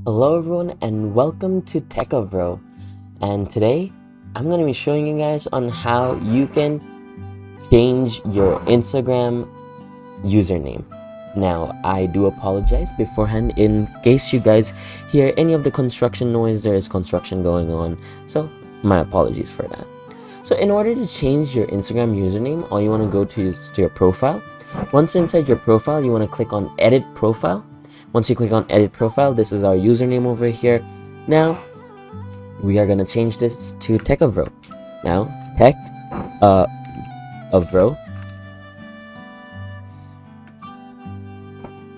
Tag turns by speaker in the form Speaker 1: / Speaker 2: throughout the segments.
Speaker 1: Hello everyone and welcome to Techavro, and today I'm going to be showing you guys on how you can change your Instagram username. Now I do apologize beforehand in case you guys hear any of the construction noise. There is construction going on, so my apologies for that. So in order to change your Instagram username, all you want to go to is to your profile. Once inside your profile, you want to click on edit profile. Once you click on edit profile, this is our username over here. Now we are gonna change this to Techavro. Now Techavro.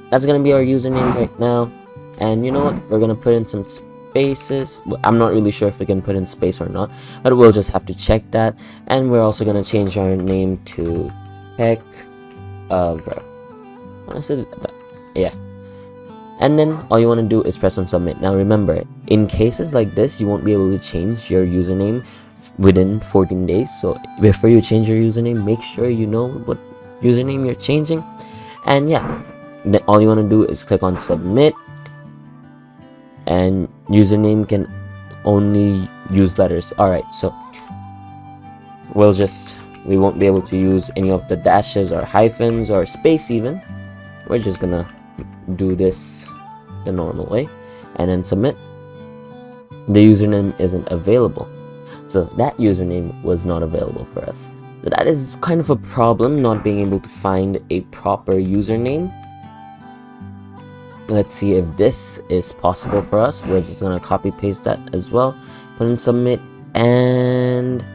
Speaker 1: That's gonna be our username right now. And you know what? We're gonna put in some spaces. I'm not really sure if we can put in space or not, but we'll just have to check that. And we're also gonna change our name to Techavro. Honestly, yeah. And then all you want to do is press on submit. Now remember, in cases like this, you won't be able to change your username within 14 days. So before you change your username, make sure you know what username you're changing. And yeah, then all you want to do is click on submit. And username can only use letters. Alright, so we won't be able to use any of the dashes or hyphens or space even. We're just gonna do this the normal way and then submit. The username isn't available, so that username was not available for us. So that is kind of a problem, not being able to find a proper username. Let's see if this is possible for us. We're just gonna copy paste that as well, put in submit, and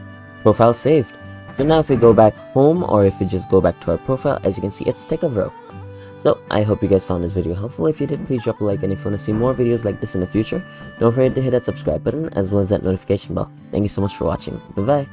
Speaker 1: profile saved. So now if we go back home, or if we just go back to our profile, as you can see, it's Techavro. So I hope you guys found this video helpful. If you did, please drop a like, and if you want to see more videos like this in the future, don't forget to hit that subscribe button as well as that notification bell. Thank you so much for watching. Bye bye.